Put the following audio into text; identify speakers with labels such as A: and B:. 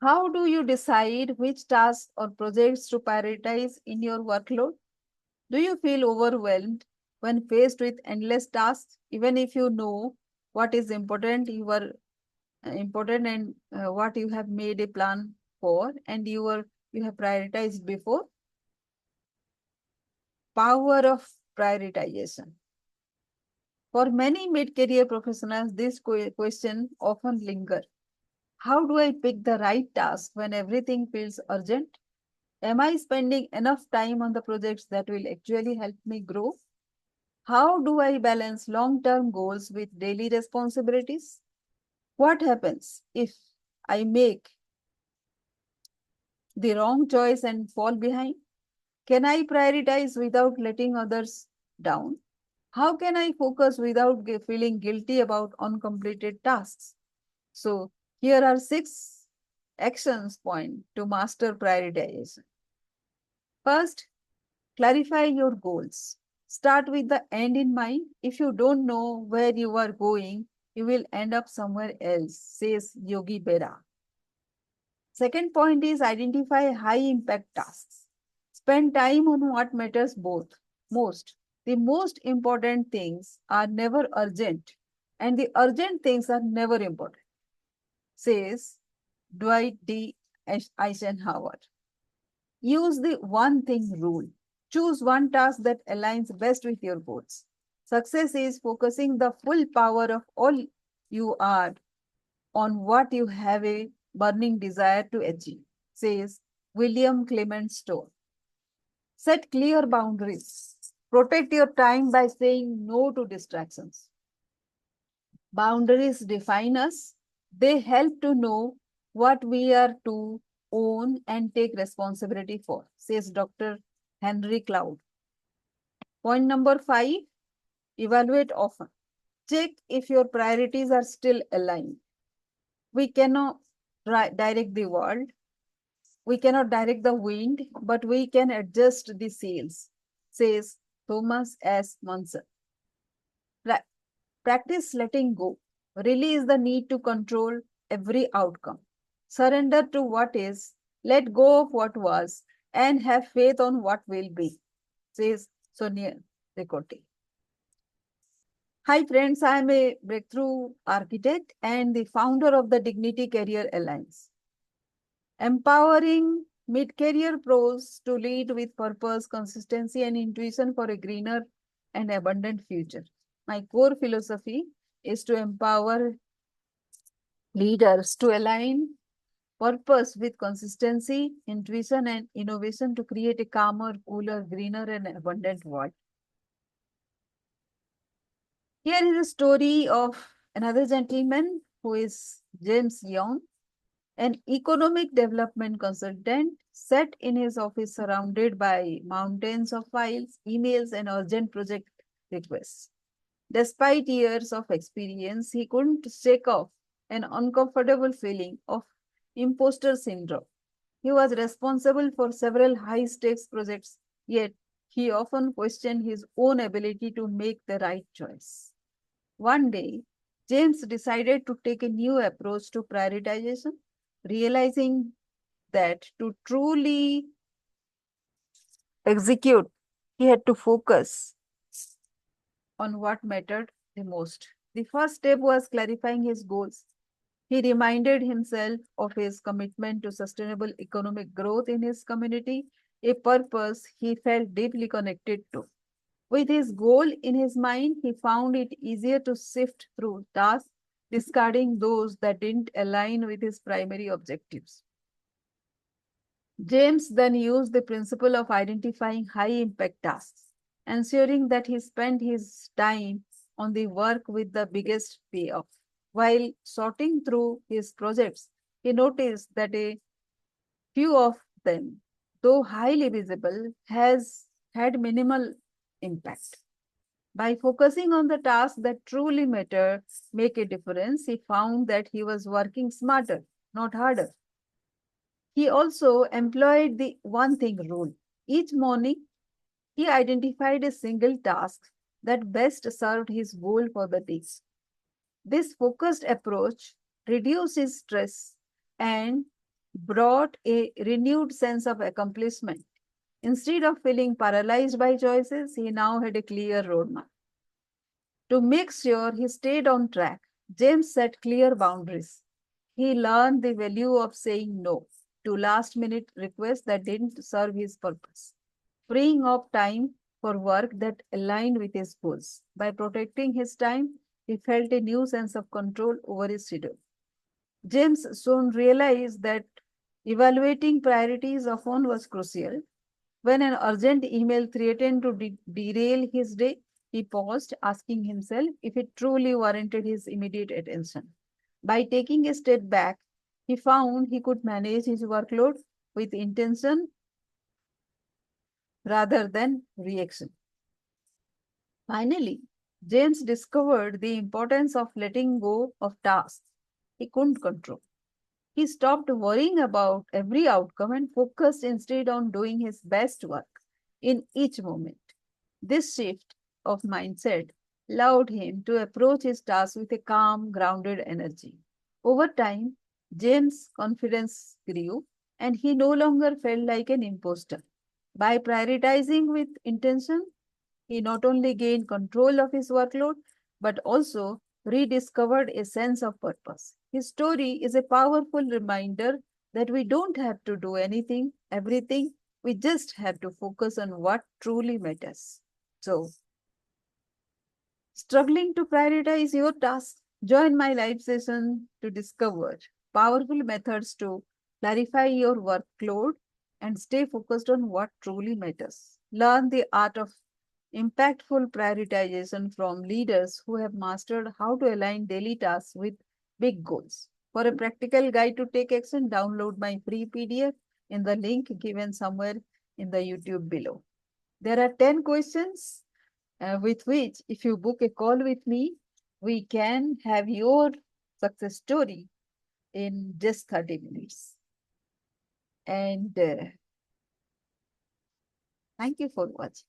A: How do you decide which tasks or projects to prioritize in your workload? Do you feel overwhelmed when faced with endless tasks, even if you know what is important, important and what you have made a plan for and you have prioritized before? Power of prioritization. For many mid-career professionals, this question often linger. How do I pick the right task when everything feels urgent? Am I spending enough time on the projects that will actually help me grow? How do I balance long-term goals with daily responsibilities? What happens if I make the wrong choice and fall behind? Can I prioritize without letting others down? How can I focus without feeling guilty about uncompleted tasks? So, here are 6 actions point to master prioritization. First, clarify your goals. Start with the end in mind. If you don't know where you are going, you will end up somewhere else, says Yogi Berra. Second point is identify high impact tasks. Spend time on what matters most. The most important things are never urgent, and the urgent things are never important, says Dwight D. Eisenhower. Use the one thing rule. Choose one task that aligns best with your goals. Success is focusing the full power of all you are on what you have a burning desire to achieve, says William Clement Stone. Set clear boundaries. Protect your time by saying no to distractions. Boundaries define us. They help to know what we are to own and take responsibility for, says Dr. Henry Cloud. Point number 5, evaluate often. Check if your priorities are still aligned. We cannot direct the world, we cannot direct the wind, but we can adjust the sails, says Thomas S. Munson. Practice letting go. Release the need to control every outcome. Surrender to what is, let go of what was, and have faith on what will be, says Sonia Ricotti. Hi friends, I am a breakthrough architect and the founder of the Dignity Career Alliance. Empowering mid-career pros to lead with purpose, consistency, and intuition for a greener and abundant future. My core philosophy is to empower leaders to align purpose with consistency, intuition, and innovation to create a calmer, cooler, greener, and abundant world. Here is a story of another gentleman who is James Young, an economic development consultant sat in his office surrounded by mountains of files, emails, and urgent project requests. Despite years of experience, he couldn't shake off an uncomfortable feeling of imposter syndrome. He was responsible for several high stakes projects, yet he often questioned his own ability to make the right choice. One day, James decided to take a new approach to prioritization, realizing that to truly execute, he had to focus on what mattered the most. The first step was clarifying his goals. He reminded himself of his commitment to sustainable economic growth in his community, a purpose he felt deeply connected to. With his goal in his mind, he found it easier to sift through tasks, discarding those that didn't align with his primary objectives. James then used the principle of identifying high impact tasks, ensuring that he spent his time on the work with the biggest payoff. While sorting through his projects, he noticed that a few of them, though highly visible, has had minimal impact. By focusing on the tasks that truly matter, make a difference, he found that he was working smarter, not harder. He also employed the one thing rule. Each morning, he identified a single task that best served his goal for the day. This focused approach reduced his stress and brought a renewed sense of accomplishment. Instead of feeling paralyzed by choices, he now had a clear roadmap. To make sure he stayed on track, James set clear boundaries. He learned the value of saying no to last minute requests that didn't serve his purpose, freeing up time for work that aligned with his goals. By protecting his time, he felt a new sense of control over his schedule. James soon realized that evaluating priorities often was crucial. When an urgent email threatened to derail his day, he paused, asking himself if it truly warranted his immediate attention. By taking a step back, he found he could manage his workload with intention rather than reaction. Finally, James discovered the importance of letting go of tasks he couldn't control. He stopped worrying about every outcome and focused instead on doing his best work in each moment. This shift of mindset allowed him to approach his task with a calm, grounded energy. Over time, James' confidence grew and he no longer felt like an imposter. By prioritizing with intention, he not only gained control of his workload, but also rediscovered a sense of purpose. His story is a powerful reminder that we don't have to do everything, we just have to focus on what truly matters. So, struggling to prioritize your tasks? Join my live session to discover powerful methods to clarify your workload and stay focused on what truly matters. Learn the art of impactful prioritization from leaders who have mastered how to align daily tasks with big goals. For a practical guide to take action, download my free PDF in the link given somewhere in the YouTube below. There are 10 questions with which, if you book a call with me, we can have your success story in just 30 minutes. And thank you for watching.